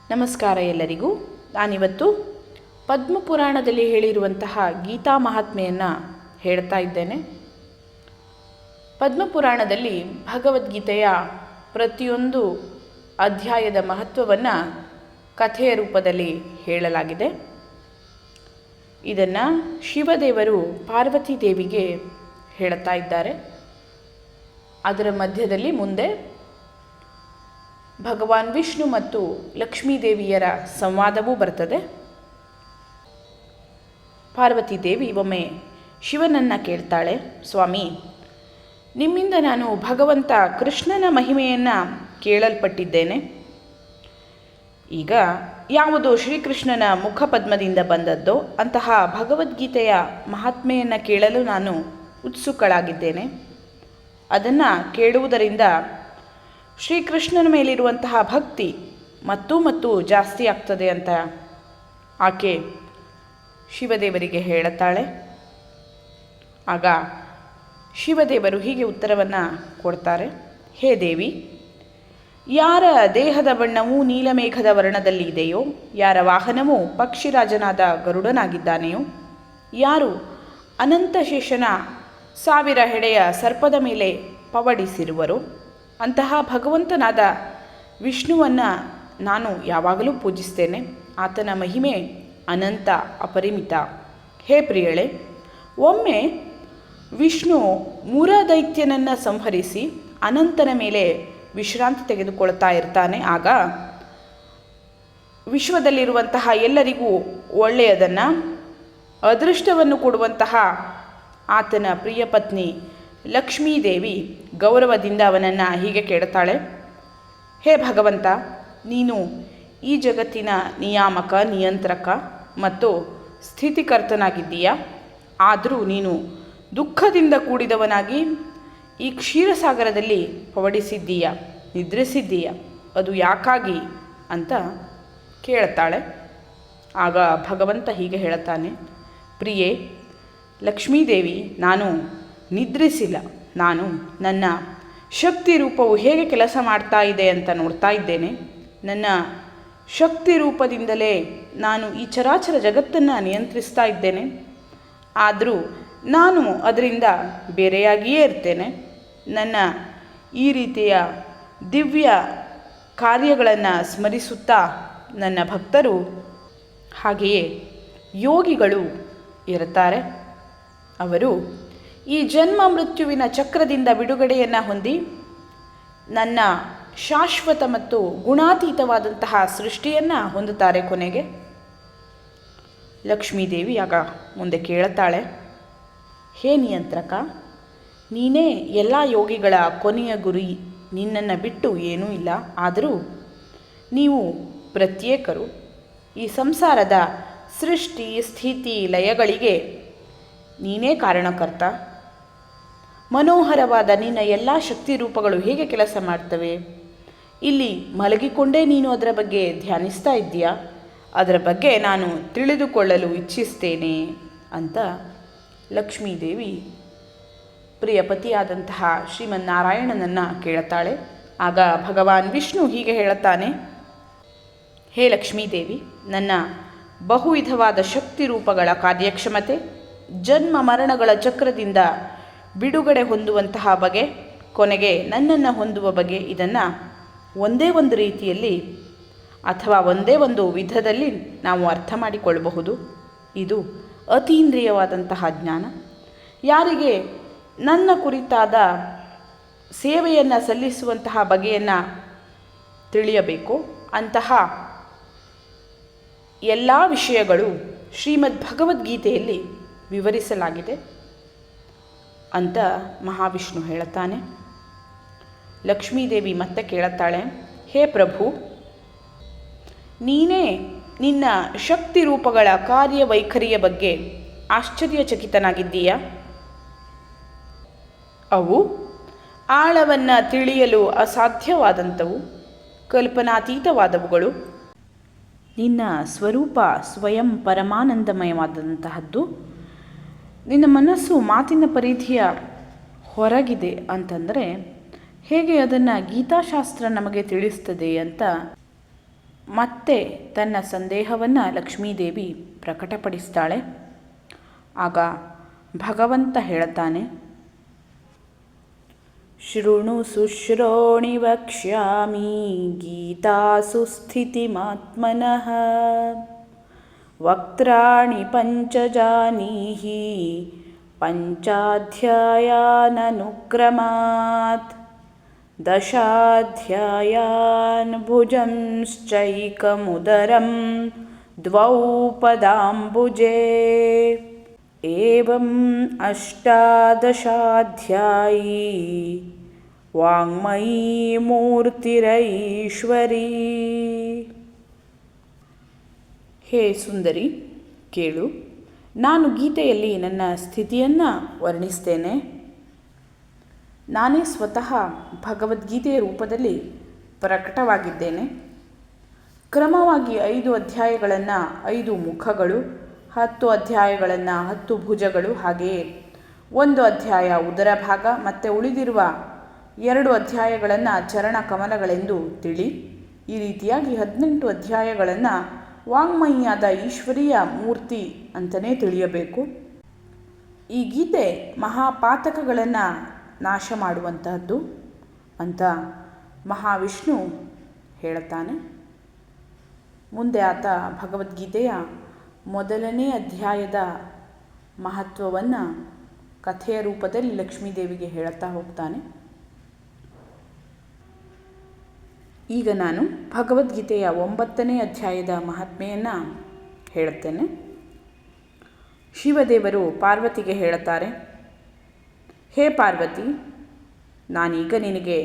ನಮಸ್ಕಾರ ಎಲ್ಲರಿಗೂ. ನಾನಿವತ್ತು ಪದ್ಮಪುರಾಣದಲ್ಲಿ ಹೇಳಿರುವಂತಹ ಗೀತಾ ಮಹಾತ್ಮೆಯನ್ನು ಹೇಳ್ತಾ ಇದ್ದೇನೆ. ಪದ್ಮಪುರಾಣದಲ್ಲಿ ಭಗವದ್ಗೀತೆಯ ಪ್ರತಿಯೊಂದು ಅಧ್ಯಾಯದ ಮಹತ್ವವನ್ನು ಕಥೆಯ ರೂಪದಲ್ಲಿ ಹೇಳಲಾಗಿದೆ. ಇದನ್ನು ಶಿವದೇವರು ಪಾರ್ವತಿ ದೇವಿಗೆ ಹೇಳ್ತಾ ಇದ್ದಾರೆ. ಅದರ ಮಧ್ಯದಲ್ಲಿ ಮುಂದೆ ಭಗವಾನ್ ವಿಷ್ಣು ಮತ್ತು ಲಕ್ಷ್ಮೀದೇವಿಯರ ಸಂವಾದವೂ ಬರ್ತದೆ. ಪಾರ್ವತಿ ದೇವಿ ಒಮ್ಮೆ ಶಿವನನ್ನು ಕೇಳ್ತಾಳೆ, ಸ್ವಾಮಿ, ನಿಮ್ಮಿಂದ ನಾನು ಭಗವಂತ ಕೃಷ್ಣನ ಮಹಿಮೆಯನ್ನು ಕೇಳಲ್ಪಟ್ಟಿದ್ದೇನೆ. ಈಗ ಯಾವುದು ಶ್ರೀಕೃಷ್ಣನ ಮುಖಪದ್ಮದಿಂದ ಬಂದದ್ದೋ ಅಂತಹ ಭಗವದ್ಗೀತೆಯ ಮಹಾತ್ಮೆಯನ್ನು ಕೇಳಲು ನಾನು ಉತ್ಸುಕಳಾಗಿದ್ದೇನೆ. ಅದನ್ನು ಕೇಳುವುದರಿಂದ ಶ್ರೀಕೃಷ್ಣನ ಮೇಲಿರುವಂತಹ ಭಕ್ತಿ ಮತ್ತು ಜಾಸ್ತಿ ಆಗ್ತದೆ ಅಂತ ಆಕೆ ಶಿವದೇವರಿಗೆ ಹೇಳುತ್ತಾಳೆ. ಆಗ ಶಿವದೇವರು ಹೀಗೆ ಉತ್ತರವನ್ನು ಕೊಡ್ತಾರೆ. ಹೇ ದೇವಿ, ಯಾರ ದೇಹದ ಬಣ್ಣವೂ ನೀಲಮೇಘದ ವರ್ಣದಲ್ಲಿ ಇದೆಯೋ, ಯಾರ ವಾಹನವೂ ಪಕ್ಷಿರಾಜನಾದ ಗರುಡನಾಗಿದ್ದಾನೆಯೋ, ಯಾರು ಅನಂತಶೇಷನ 1000 ಹೆಡೆಯ ಸರ್ಪದ ಮೇಲೆ ಪವಡಿಸಿರುವರೋ ಅಂತಹ ಭಗವಂತನಾದ ವಿಷ್ಣುವನ್ನು ನಾನು ಯಾವಾಗಲೂ ಪೂಜಿಸ್ತೇನೆ. ಆತನ ಮಹಿಮೆ ಅನಂತ ಅಪರಿಮಿತ. ಹೇ ಪ್ರಿಯಳೆ, ಒಮ್ಮೆ ವಿಷ್ಣು ಮೂರದೈತ್ಯನನ್ನು ಸಂಹರಿಸಿ ಅನಂತನ ಮೇಲೆ ವಿಶ್ರಾಂತಿ ತೆಗೆದುಕೊಳ್ತಾ ಇರ್ತಾನೆ. ಆಗ ವಿಶ್ವದಲ್ಲಿರುವಂತಹ ಎಲ್ಲರಿಗೂ ಒಳ್ಳೆಯದನ್ನು, ಅದೃಷ್ಟವನ್ನು ಕೊಡುವಂತಹ ಆತನ ಪ್ರಿಯ ಪತ್ನಿ ಲಕ್ಷ್ಮೀದೇವಿ ಗೌರವದಿಂದ ಅವನನ್ನು ಹೀಗೆ ಕೇಳ್ತಾಳೆ. ಹೇ ಭಗವಂತ, ನೀನು ಈ ಜಗತ್ತಿನ ನಿಯಾಮಕ, ನಿಯಂತ್ರಕ ಮತ್ತು ಸ್ಥಿತಿಕರ್ತನಾಗಿದ್ದೀಯ. ಆದರೂ ನೀನು ದುಃಖದಿಂದ ಕೂಡಿದವನಾಗಿ ಈ ಕ್ಷೀರಸಾಗರದಲ್ಲಿ ಪವಡಿಸಿದ್ದೀಯ, ನಿದ್ರಿಸಿದ್ದೀಯ. ಅದು ಯಾಕಾಗಿ ಅಂತ ಕೇಳ್ತಾಳೆ. ಆಗ ಭಗವಂತ ಹೀಗೆ ಹೇಳ್ತಾನೆ, ಪ್ರಿಯೆ ಲಕ್ಷ್ಮೀದೇವಿ, ನಾನು ನಿದ್ರಿಸಿಲ್ಲ. ನಾನು ನನ್ನ ಶಕ್ತಿ ರೂಪವು ಹೇಗೆ ಕೆಲಸ ಮಾಡ್ತಾ ಇದೆ ಅಂತ ನೋಡ್ತಾ ಇದ್ದೇನೆ. ನನ್ನ ಶಕ್ತಿ ರೂಪದಿಂದಲೇ ನಾನು ಈ ಚರಾಚರ ಜಗತ್ತನ್ನು ನಿಯಂತ್ರಿಸ್ತಾ ಇದ್ದೇನೆ. ಆದರೂ ನಾನು ಅದರಿಂದ ಬೇರೆಯಾಗಿಯೇ ಇರ್ತೇನೆ. ನನ್ನ ಈ ರೀತಿಯ ದಿವ್ಯ ಕಾರ್ಯಗಳನ್ನು ಸ್ಮರಿಸುತ್ತಾ ನನ್ನ ಭಕ್ತರು, ಹಾಗೆಯೇ ಯೋಗಿಗಳು ಇರುತ್ತಾರೆ. ಅವರು ಈ ಜನ್ಮ ಮೃತ್ಯುವಿನ ಚಕ್ರದಿಂದ ಬಿಡುಗಡೆಯನ್ನು ಹೊಂದಿ ನನ್ನ ಶಾಶ್ವತ ಮತ್ತು ಗುಣಾತೀತವಾದಂತಹ ಸೃಷ್ಟಿಯನ್ನು ಹೊಂದುತ್ತಾರೆ. ಕೊನೆಗೆ ಲಕ್ಷ್ಮೀದೇವಿ ಆಗ ಮುಂದೆ ಕೇಳುತ್ತಾಳೆ, ಹೇ ನಿಯಂತ್ರಕ, ನೀನೇ ಎಲ್ಲ ಯೋಗಿಗಳ ಕೊನೆಯ ಗುರಿ. ನಿನ್ನನ್ನು ಬಿಟ್ಟು ಏನೂ ಇಲ್ಲ. ಆದರೂ ನೀವು ಪ್ರತ್ಯೇಕರು. ಈ ಸಂಸಾರದ ಸೃಷ್ಟಿ ಸ್ಥಿತಿ ಲಯಗಳಿಗೆ ನೀನೇ ಕಾರಣಕರ್ತ. ಮನೋಹರವಾದ ನಿನ್ನ ಎಲ್ಲ ಶಕ್ತಿ ರೂಪಗಳು ಹೇಗೆ ಕೆಲಸ ಮಾಡ್ತವೆ? ಇಲ್ಲಿ ಮಲಗಿಕೊಂಡೇ ನೀನು ಅದರ ಬಗ್ಗೆ ಧ್ಯಾನಿಸ್ತಾ ಇದ್ದೀಯಾ? ಅದರ ಬಗ್ಗೆ ನಾನು ತಿಳಿದುಕೊಳ್ಳಲು ಇಚ್ಛಿಸ್ತೇನೆ ಅಂತ ಲಕ್ಷ್ಮೀದೇವಿ ಪ್ರಿಯಪತಿಯಾದಂತಹ ಶ್ರೀಮನ್ನಾರಾಯಣನನ್ನು ಕೇಳುತ್ತಾಳೆ. ಆಗ ಭಗವಾನ್ ವಿಷ್ಣು ಹೀಗೆ ಹೇಳುತ್ತಾನೆ, ಹೇ ಲಕ್ಷ್ಮೀದೇವಿ, ನನ್ನ ಬಹುವಿಧವಾದ ಶಕ್ತಿ ರೂಪಗಳ ಕಾರ್ಯಕ್ಷಮತೆ, ಜನ್ಮ ಮರಣಗಳ ಚಕ್ರದಿಂದ ಬಿಡುಗಡೆ ಹೊಂದುವಂತಹ ಬಗೆ, ಕೊನೆಗೆ ನನ್ನನ್ನು ಹೊಂದುವ ಬಗೆ, ಇದನ್ನು ಒಂದೇ ಒಂದು ರೀತಿಯಲ್ಲಿ ಅಥವಾ ಒಂದೇ ಒಂದು ವಿಧದಲ್ಲಿ ನಾವು ಅರ್ಥ ಮಾಡಿಕೊಳ್ಳಬಹುದು. ಇದು ಅತೀಂದ್ರಿಯವಾದಂತಹ ಜ್ಞಾನ. ಯಾರಿಗೆ ನನ್ನ ಕುರಿತಾದ ಸೇವೆಯನ್ನು ಸಲ್ಲಿಸುವಂತಹ ಬಗೆಯನ್ನು ತಿಳಿಯಬೇಕು, ಅಂತಹ ಎಲ್ಲ ವಿಷಯಗಳು ಶ್ರೀಮದ್ ಭಗವದ್ಗೀತೆಯಲ್ಲಿ ವಿವರಿಸಲಾಗಿದೆ ಅಂತ ಮಹಾವಿಷ್ಣು ಹೇಳುತ್ತಾನೆ. ಲಕ್ಷ್ಮೀದೇವಿ ಮತ್ತೆ ಕೇಳುತ್ತಾಳೆ, ಹೇ ಪ್ರಭು, ನೀನೇ ನಿನ್ನ ಶಕ್ತಿ ರೂಪಗಳ ಕಾರ್ಯವೈಖರಿಯ ಬಗ್ಗೆ ಆಶ್ಚರ್ಯಚಕಿತನಾಗಿದ್ದೀಯ. ಅವು ಆಳವನ್ನು ತಿಳಿಯಲು ಅಸಾಧ್ಯವಾದಂಥವು, ಕಲ್ಪನಾತೀತವಾದವುಗಳು. ನಿನ್ನ ಸ್ವರೂಪ ಸ್ವಯಂ ಪರಮಾನಂದಮಯವಾದಂತಹದ್ದು. ನಿನ್ನ ಮನಸ್ಸು ಮಾತಿನ ಪರಿಧಿಯ ಹೊರಗಿದೆ ಅಂತಂದರೆ ಹೇಗೆ ಅದನ್ನು ಗೀತಾಶಾಸ್ತ್ರ ನಮಗೆ ತಿಳಿಸ್ತದೆ ಅಂತ ಮತ್ತೆ ತನ್ನ ಸಂದೇಹವನ್ನು ಲಕ್ಷ್ಮೀದೇವಿ ಪ್ರಕಟಪಡಿಸ್ತಾಳೆ. ಆಗ ಭಗವಂತ ಹೇಳುತ್ತಾನೆ, ಶೃಣು ಶುಶ್ರೋಣಿ ವಕ್ಷ್ಯಾಮಿ ಗೀತಾಸು ಸ್ಥಿತಿಮಾತ್ಮನಃ ವಕ್ತ್ರಾಣಿ ಪಂಚಜಾನೀಹಿ ಪಂಚಾಧ್ಯಾಯಾನನುಕ್ರಮಾತ್ ದಶಾಧ್ಯಾಯಾನ್ ಭುಜಂಶ್ಚೈಕಮುದರಂ ದ್ವೌ ಪದಾಂಬುಜೇ ಏವಂ ಅಷ್ಟಾದಶಾಧ್ಯಾಯೀ ವಾಂಗ್ಮಯೀ ಮೂರ್ತಿರೈಶ್ವರೀ. ಹೇ ಸುಂದರಿ, ಕೇಳು, ನಾನು ಗೀತೆಯಲ್ಲಿ ನನ್ನ ಸ್ಥಿತಿಯನ್ನು ವರ್ಣಿಸ್ತೇನೆ. ನಾನೇ ಸ್ವತಃ ಭಗವದ್ಗೀತೆಯ ರೂಪದಲ್ಲಿ ಪ್ರಕಟವಾಗಿದ್ದೇನೆ. ಕ್ರಮವಾಗಿ 5 ಅಧ್ಯಾಯಗಳನ್ನು 5 ಮುಖಗಳು, 10 ಅಧ್ಯಾಯಗಳನ್ನು 10 ಭುಜಗಳು, ಹಾಗೆಯೇ 1 ಅಧ್ಯಾಯ ಉದರ ಭಾಗ ಮತ್ತು ಉಳಿದಿರುವ 2 ಅಧ್ಯಾಯಗಳನ್ನು ಚರಣ ಕಮಲಗಳೆಂದು ತಿಳಿ. ಈ ರೀತಿಯಾಗಿ 18 ಅಧ್ಯಾಯಗಳನ್ನು ವಾಂಗ್ಮಯಿಯಾದ ಈಶ್ವರೀಯ ಮೂರ್ತಿ ಅಂತಲೇ ತಿಳಿಯಬೇಕು. ಈ ಗೀತೆ ಮಹಾಪಾತಕಗಳನ್ನು ನಾಶ ಮಾಡುವಂತಹದ್ದು ಅಂತ ಮಹಾವಿಷ್ಣು ಹೇಳುತ್ತಾನೆ. ಮುಂದೆ ಆತ ಭಗವದ್ಗೀತೆಯ 1ನೇ ಅಧ್ಯಾಯದ ಮಹತ್ವವನ್ನು ಕಥೆಯ ರೂಪದಲ್ಲಿ ಲಕ್ಷ್ಮೀದೇವಿಗೆ ಹೇಳುತ್ತಾ ಹೋಗ್ತಾನೆ. ಈಗ ನಾನು ಭಗವದ್ಗೀತೆಯ 9ನೇ ಅಧ್ಯಾಯದ ಮಹಾತ್ಮೆಯನ್ನು ಹೇಳುತ್ತೇನೆ. ಶಿವದೇವರು ಪಾರ್ವತಿಗೆ ಹೇಳುತ್ತಾರೆ, ಹೇ ಪಾರ್ವತಿ, ನಾನೀಗ ನಿನಗೆ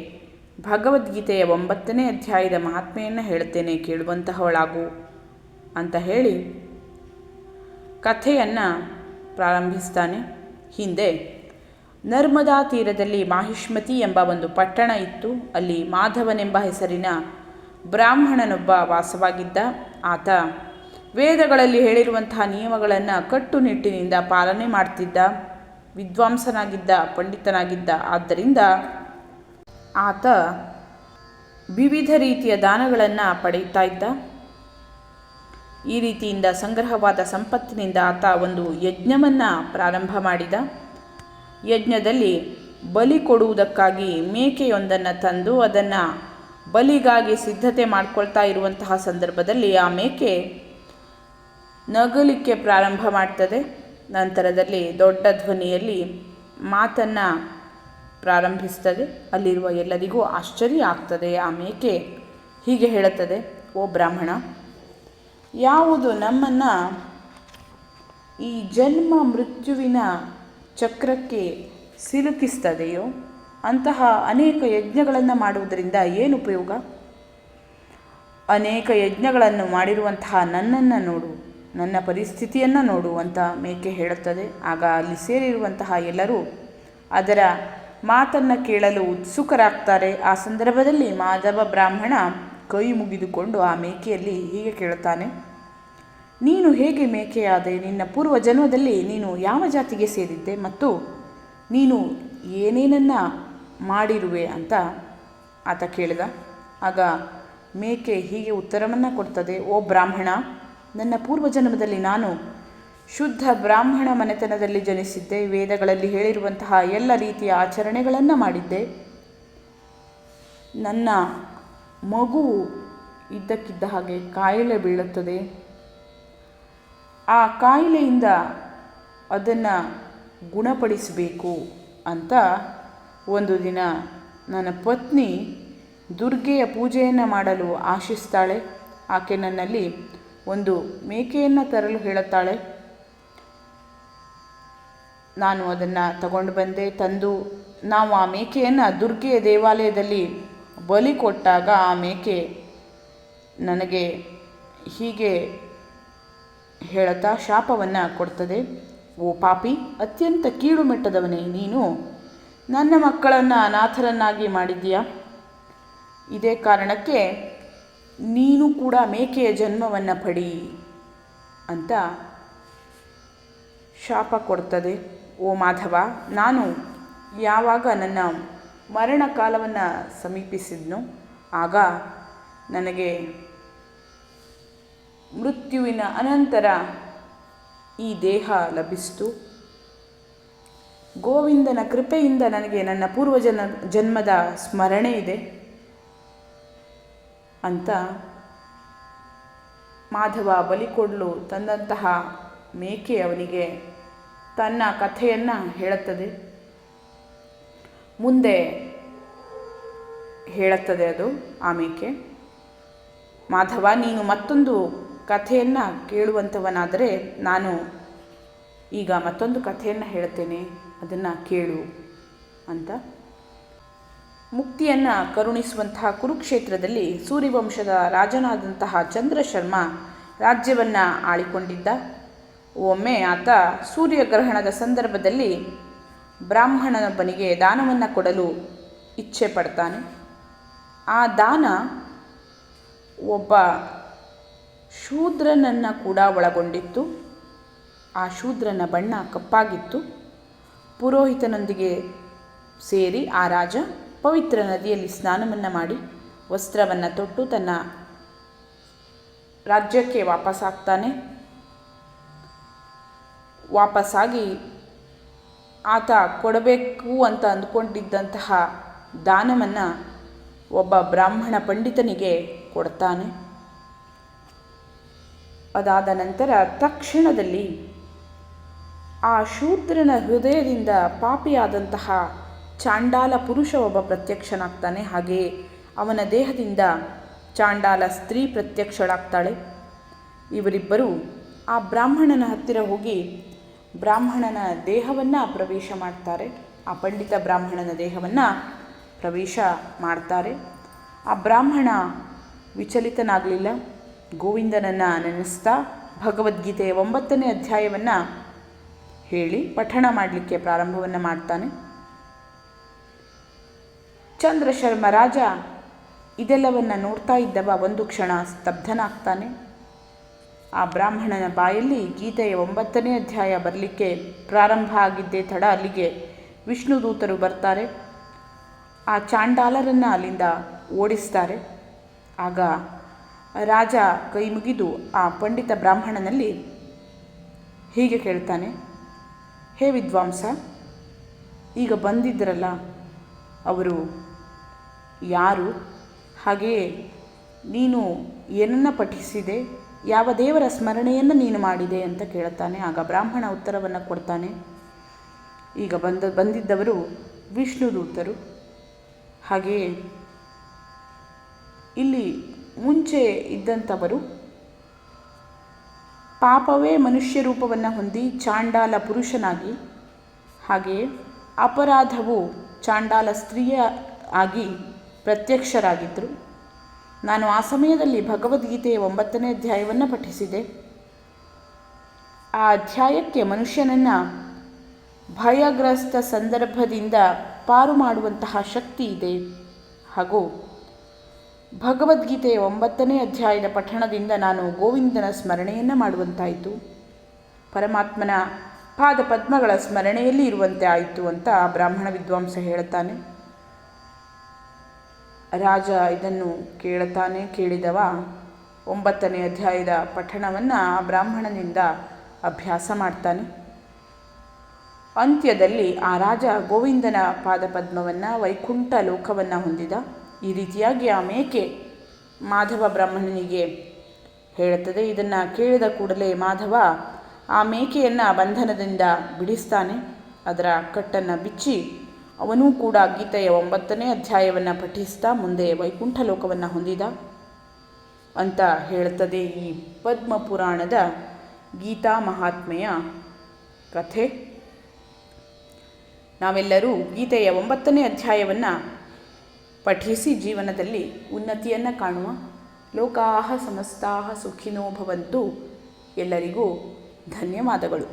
ಭಗವದ್ಗೀತೆಯ 9ನೇ ಅಧ್ಯಾಯದ ಮಹಾತ್ಮೆಯನ್ನು ಹೇಳುತ್ತೇನೆ, ಕೇಳುವಂತಹವಳಾಗು ಅಂತ ಹೇಳಿ ಕಥೆಯನ್ನು ಪ್ರಾರಂಭಿಸ್ತಾನೆ. ಹಿಂದೆ ನರ್ಮದಾ ತೀರದಲ್ಲಿ ಮಾಹಿಷ್ಮತಿ ಎಂಬ ಒಂದು ಪಟ್ಟಣ ಇತ್ತು. ಅಲ್ಲಿ ಮಾಧವನೆಂಬ ಹೆಸರಿನ ಬ್ರಾಹ್ಮಣನೊಬ್ಬ ವಾಸವಾಗಿದ್ದ. ಆತ ವೇದಗಳಲ್ಲಿ ಹೇಳಿರುವಂತಹ ನಿಯಮಗಳನ್ನು ಕಟ್ಟುನಿಟ್ಟಿನಿಂದ ಪಾಲನೆ ಮಾಡ್ತಿದ್ದ. ವಿದ್ವಾಂಸನಾಗಿದ್ದ, ಪಂಡಿತನಾಗಿದ್ದ. ಆದ್ದರಿಂದ ಆತ ವಿವಿಧ ರೀತಿಯ ದಾನಗಳನ್ನು ಪಡೆಯುತ್ತಾ ಇದ್ದ. ಈ ರೀತಿಯಿಂದ ಸಂಗ್ರಹವಾದ ಸಂಪತ್ತಿನಿಂದ ಆತ ಒಂದು ಯಜ್ಞವನ್ನು ಪ್ರಾರಂಭ ಮಾಡಿದ. ಯಜ್ಞದಲ್ಲಿ ಬಲಿ ಕೊಡುವುದಕ್ಕಾಗಿ ಮೇಕೆಯೊಂದನ್ನು ತಂದು ಅದನ್ನು ಬಲಿಗಾಗಿ ಸಿದ್ಧತೆ ಮಾಡಿಕೊಳ್ತಾ ಇರುವಂತಹ ಸಂದರ್ಭದಲ್ಲಿ ಆ ಮೇಕೆ ನಗಲಿಕ್ಕೆ ಪ್ರಾರಂಭ ಮಾಡ್ತದೆ. ನಂತರದಲ್ಲಿ ದೊಡ್ಡ ಧ್ವನಿಯಲ್ಲಿ ಮಾತನ್ನು ಪ್ರಾರಂಭಿಸ್ತದೆ. ಅಲ್ಲಿರುವ ಎಲ್ಲರಿಗೂ ಆಶ್ಚರ್ಯ ಆಗ್ತದೆ. ಆ ಮೇಕೆ ಹೀಗೆ ಹೇಳುತ್ತದೆ, ಓ ಬ್ರಾಹ್ಮಣ, ಯಾವುದು ನಮ್ಮನ್ನು ಈ ಜನ್ಮ ಮೃತ್ಯುವಿನ ಚಕ್ರಕ್ಕೆ ಸಿಲುಕಿಸ್ತದೆಯೋ ಅಂತಹ ಅನೇಕ ಯಜ್ಞಗಳನ್ನು ಮಾಡುವುದರಿಂದ ಏನು ಉಪಯೋಗ? ಅನೇಕ ಯಜ್ಞಗಳನ್ನು ಮಾಡಿರುವಂತಹ ನನ್ನನ್ನು ನೋಡು, ನನ್ನ ಪರಿಸ್ಥಿತಿಯನ್ನು ನೋಡು ಅಂತ ಮೇಕೆ ಹೇಳುತ್ತದೆ. ಆಗ ಅಲ್ಲಿ ಸೇರಿರುವಂತಹ ಎಲ್ಲರೂ ಅದರ ಮಾತನ್ನು ಕೇಳಲು ಉತ್ಸುಕರಾಗ್ತಾರೆ. ಆ ಸಂದರ್ಭದಲ್ಲಿ ಮಾಧವ ಬ್ರಾಹ್ಮಣ ಕೈ ಮುಗಿದುಕೊಂಡು ಆ ಮೇಕೆಯಲ್ಲಿ ಹೀಗೆ ಕೇಳುತ್ತಾನೆ, ನೀನು ಹೇಗೆ ಮೇಕೆಯಾದೆ? ನಿನ್ನ ಪೂರ್ವ ಜನ್ಮದಲ್ಲಿ ನೀನು ಯಾವ ಜಾತಿಗೆ ಸೇರಿದ್ದೆ ಮತ್ತು ನೀನು ಏನೇನನ್ನು ಮಾಡಿರುವೆ ಅಂತ ಆತ ಕೇಳಿದ. ಆಗ ಮೇಕೆ ಹೀಗೆ ಉತ್ತರವನ್ನು ಕೊಡ್ತದೆ, ಓ ಬ್ರಾಹ್ಮಣ, ನನ್ನ ಪೂರ್ವ ಜನ್ಮದಲ್ಲಿ ನಾನು ಶುದ್ಧ ಬ್ರಾಹ್ಮಣ ಮನೆತನದಲ್ಲಿ ಜನಿಸಿದ್ದೆ. ವೇದಗಳಲ್ಲಿ ಹೇಳಿರುವಂತಹ ಎಲ್ಲ ರೀತಿಯ ಆಚರಣೆಗಳನ್ನು ಮಾಡಿದ್ದೆ. ನನ್ನ ಮಗು ಇದ್ದಕ್ಕಿದ್ದ ಹಾಗೆ ಕಾಯಿಲೆ ಬೀಳುತ್ತದೆ. ಆ ಕಾಯಿಲೆಯಿಂದ ಅದನ್ನು ಗುಣಪಡಿಸಬೇಕು ಅಂತ ಒಂದು ದಿನ ನನ್ನ ಪತ್ನಿ ದುರ್ಗೆಯ ಪೂಜೆಯನ್ನು ಮಾಡಲು ಆಶಿಸ್ತಾಳೆ. ಆಕೆ ನನ್ನಲ್ಲಿ ಒಂದು ಮೇಕೆಯನ್ನು ತರಲು ಹೇಳುತ್ತಾಳೆ. ನಾನು ಅದನ್ನು ತಗೊಂಡು ಬಂದೆ. ತಂದು ನಾವು ಆ ಮೇಕೆಯನ್ನು ದುರ್ಗೆಯ ದೇವಾಲಯದಲ್ಲಿ ಬಲಿ ಕೊಟ್ಟಾಗ ಆ ಮೇಕೆ ನನಗೆ ಹೀಗೆ ಹೇಳುತ್ತಾ ಶಾಪವನ್ನು ಕೊಡ್ತದೆ, ಓ ಪಾಪಿ, ಅತ್ಯಂತ ಕೀಳು ಮೆಟ್ಟದವನೇ, ನೀನು ನನ್ನ ಮಕ್ಕಳನ್ನು ಅನಾಥರನ್ನಾಗಿ ಮಾಡಿದ್ದೀಯಾ. ಇದೇ ಕಾರಣಕ್ಕೆ ನೀನು ಕೂಡ ಮೇಕೆಯ ಜನ್ಮವನ್ನು ಪಡಿ ಅಂತ ಶಾಪ ಕೊಡ್ತದೆ. ಓ ಮಾಧವ, ನಾನು ಯಾವಾಗ ನನ್ನ ಮರಣ ಕಾಲವನ್ನು ಸಮೀಪಿಸಿದ್ನೋ ಆಗ ನನಗೆ ಮೃತ್ಯುವಿನ ಅನಂತರ ಈ ದೇಹ ಲಭಿಸಿತು. ಗೋವಿಂದನ ಕೃಪೆಯಿಂದ ನನಗೆ ನನ್ನ ಜನ್ಮದ ಸ್ಮರಣೆ ಇದೆ ಅಂತ ಮಾಧವ ಬಲಿ ಕೊಡಲು ತಂದಂತಹ ಮೇಕೆ ಅವನಿಗೆ ತನ್ನ ಕಥೆಯನ್ನು ಹೇಳುತ್ತದೆ. ಮುಂದೆ ಹೇಳುತ್ತದೆ ಅದು ಆ ಮೇಕೆ, ಮಾಧವ, ನೀನು ಮತ್ತೊಂದು ಕಥೆಯನ್ನು ಕೇಳುವಂಥವನಾದರೆ ನಾನು ಈಗ ಮತ್ತೊಂದು ಕಥೆಯನ್ನು ಹೇಳ್ತೇನೆ, ಅದನ್ನು ಕೇಳು ಅಂತ. ಮುಕ್ತಿಯನ್ನು ಕರುಣಿಸುವಂತಹ ಕುರುಕ್ಷೇತ್ರದಲ್ಲಿ ಸೂರ್ಯವಂಶದ ರಾಜನಾದಂತಹ ಚಂದ್ರಶರ್ಮ ರಾಜ್ಯವನ್ನು ಆಳಿಕೊಂಡಿದ್ದ. ಒಮ್ಮೆ ಆತ ಸೂರ್ಯಗ್ರಹಣದ ಸಂದರ್ಭದಲ್ಲಿ ಬ್ರಾಹ್ಮಣನೊಬ್ಬನಿಗೆ ದಾನವನ್ನು ಕೊಡಲು ಇಚ್ಛೆ ಪಡ್ತಾನೆ. ಆ ದಾನ ಒಬ್ಬ ಶೂದ್ರನನ್ನು ಕೂಡ ಒಳಗೊಂಡಿತ್ತು. ಆ ಶೂದ್ರನ ಬಣ್ಣ ಕಪ್ಪಾಗಿತ್ತು. ಪುರೋಹಿತನೊಂದಿಗೆ ಸೇರಿ ಆ ರಾಜ ಪವಿತ್ರ ನದಿಯಲ್ಲಿ ಸ್ನಾನವನ್ನು ಮಾಡಿ ವಸ್ತ್ರವನ್ನು ತೊಟ್ಟು ತನ್ನ ರಾಜ್ಯಕ್ಕೆ ವಾಪಸ್ಸಾಗ್ತಾನೆ. ವಾಪಸ್ಸಾಗಿ ಆತ ಕೊಡಬೇಕು ಅಂತ ಅಂದ್ಕೊಂಡಿದ್ದಂತಹ ದಾನವನ್ನು ಒಬ್ಬ ಬ್ರಾಹ್ಮಣ ಪಂಡಿತನಿಗೆ ಕೊಡ್ತಾನೆ. ಅದಾದ ನಂತರ ತಕ್ಷಣದಲ್ಲಿ ಆ ಶೂದ್ರನ ಹೃದಯದಿಂದ ಪಾಪಿಯಾದಂತಹ ಚಾಂಡಾಲ ಪುರುಷ ಒಬ್ಬ ಪ್ರತ್ಯಕ್ಷನಾಗ್ತಾನೆ. ಹಾಗೆಯೇ ಅವನ ದೇಹದಿಂದ ಚಾಂಡಾಲ ಸ್ತ್ರೀ ಪ್ರತ್ಯಕ್ಷಳಾಗ್ತಾಳೆ. ಇವರಿಬ್ಬರು ಆ ಬ್ರಾಹ್ಮಣನ ಹತ್ತಿರ ಹೋಗಿ ಬ್ರಾಹ್ಮಣನ ದೇಹವನ್ನು ಪ್ರವೇಶ ಮಾಡ್ತಾರೆ. ಆ ಪಂಡಿತ ಬ್ರಾಹ್ಮಣನ ದೇಹವನ್ನು ಪ್ರವೇಶ ಮಾಡ್ತಾರೆ. ಆ ಬ್ರಾಹ್ಮಣ ವಿಚಲಿತನಾಗಲಿಲ್ಲ. ಗೋವಿಂದನನ್ನು ನೆನೆಸ್ತಾ ಭಗವದ್ಗೀತೆಯ 9ನೇ ಅಧ್ಯಾಯವನ್ನು ಹೇಳಿ ಪಠಣ ಮಾಡಲಿಕ್ಕೆ ಪ್ರಾರಂಭವನ್ನು ಮಾಡ್ತಾನೆ. ಚಂದ್ರಶರ್ಮ ರಾಜ ಇದೆಲ್ಲವನ್ನು ನೋಡ್ತಾ ಇದ್ದವ ಒಂದು ಕ್ಷಣ ಸ್ತಬ್ಧನಾಗ್ತಾನೆ. ಆ ಬ್ರಾಹ್ಮಣನ ಬಾಯಲ್ಲಿ ಗೀತೆಯ 9ನೇ ಅಧ್ಯಾಯ ಬರಲಿಕ್ಕೆ ಪ್ರಾರಂಭ ಆಗಿದ್ದೇ ತಡ ಅಲ್ಲಿಗೆ ವಿಷ್ಣು ದೂತರು ಬರ್ತಾರೆ. ಆ ಚಾಂಡಾಲರನ್ನು ಅಲ್ಲಿಂದ ಓಡಿಸ್ತಾರೆ. ಆಗ ರಾಜ ಕೈ ಮುಗಿದು ಆ ಪಂಡಿತ ಬ್ರಾಹ್ಮಣನಲ್ಲಿ ಹೀಗೆ ಕೇಳ್ತಾನೆ, ಹೇ ವಿದ್ವಾಂಸ, ಈಗ ಬಂದಿದ್ದರಲ್ಲ ಅವರು ಯಾರು? ಹಾಗೆಯೇ ನೀನು ಏನನ್ನು ಪಠಿಸಿದೆ, ಯಾವ ದೇವರ ಸ್ಮರಣೆಯನ್ನು ನೀನು ಮಾಡಿದೆ ಅಂತ ಕೇಳುತ್ತಾನೆ. ಆಗ ಬ್ರಾಹ್ಮಣ ಉತ್ತರವನ್ನು ಕೊಡ್ತಾನೆ, ಈಗ ಬಂದಿದ್ದವರು ವಿಷ್ಣು ದೂತರು. ಹಾಗೆಯೇ ಇಲ್ಲಿ ಮುಂಚೆ ಇದ್ದಂಥವರು ಪಾಪವೇ ಮನುಷ್ಯ ರೂಪವನ್ನು ಹೊಂದಿ ಚಾಂಡಾಲ ಪುರುಷನಾಗಿ, ಹಾಗೆಯೇ ಅಪರಾಧವು ಚಾಂಡಾಲ ಸ್ತ್ರೀಯ ಆಗಿ ಪ್ರತ್ಯಕ್ಷರಾಗಿದ್ದರು. ನಾನು ಆ ಸಮಯದಲ್ಲಿ ಭಗವದ್ಗೀತೆಯ 9ನೇ ಅಧ್ಯಾಯವನ್ನು ಪಠಿಸಿದೆ. ಆ ಅಧ್ಯಾಯಕ್ಕೆ ಮನುಷ್ಯನನ್ನು ಭಯಗ್ರಸ್ತ ಸಂದರ್ಭದಿಂದ ಪಾರು ಮಾಡುವಂತಹ ಶಕ್ತಿ ಇದೆ. ಹಾಗೂ ಭಗವದ್ಗೀತೆಯ 9ನೇ ಅಧ್ಯಾಯದ ಪಠಣದಿಂದ ನಾನು ಗೋವಿಂದನ ಸ್ಮರಣೆಯನ್ನು ಮಾಡುವಂತಾಯಿತು, ಪರಮಾತ್ಮನ ಪಾದ ಪದ್ಮಗಳ ಸ್ಮರಣೆಯಲ್ಲಿ ಇರುವಂತೆ ಆಯಿತು ಅಂತ ಬ್ರಾಹ್ಮಣ ವಿದ್ವಾಂಸ ಹೇಳುತ್ತಾನೆ. ರಾಜ ಇದನ್ನು ಕೇಳುತ್ತಾನೆ. ಕೇಳಿದವ 9ನೇ ಅಧ್ಯಾಯದ ಪಠಣವನ್ನು ಆ ಬ್ರಾಹ್ಮಣನಿಂದ ಅಭ್ಯಾಸ ಮಾಡ್ತಾನೆ. ಅಂತ್ಯದಲ್ಲಿ ಆ ರಾಜ ಗೋವಿಂದನ ಪಾದಪದ್ಮವನ್ನು ವೈಕುಂಠ ಲೋಕವನ್ನು ಹೊಂದಿದ. ಈ ರೀತಿಯಾಗಿ ಆ ಮೇಕೆ ಮಾಧವ ಬ್ರಾಹ್ಮಣನಿಗೆ ಹೇಳುತ್ತದೆ. ಇದನ್ನು ಕೇಳಿದ ಕೂಡಲೇ ಮಾಧವ ಆ ಮೇಕೆಯನ್ನು ಬಂಧನದಿಂದ ಬಿಡಿಸ್ತಾನೆ. ಅದರ ಕಟ್ಟನ್ನು ಬಿಚ್ಚಿ ಅವನೂ ಕೂಡ ಗೀತೆಯ 9ನೇ ಅಧ್ಯಾಯವನ್ನು ಪಠಿಸ್ತಾ ಮುಂದೆ ವೈಕುಂಠ ಲೋಕವನ್ನು ಹೊಂದಿದ ಅಂತ ಹೇಳುತ್ತದೆ ಈ ಪದ್ಮ ಪುರಾಣದ ಗೀತಾ ಮಹಾತ್ಮೆಯ ಕಥೆ. ನಾವೆಲ್ಲರೂ ಗೀತೆಯ 9ನೇ ಅಧ್ಯಾಯವನ್ನು ಪಠಿಸಿ ಜೀವನದಲ್ಲಿ ಉನ್ನತಿಯನ್ನು ಕಾಣುವ. ಲೋಕಾಹ ಸಮಸ್ತಾಹ ಸುಖಿನೋ ಭವಂತು. ಎಲ್ಲರಿಗೂ ಧನ್ಯವಾದಗಳು.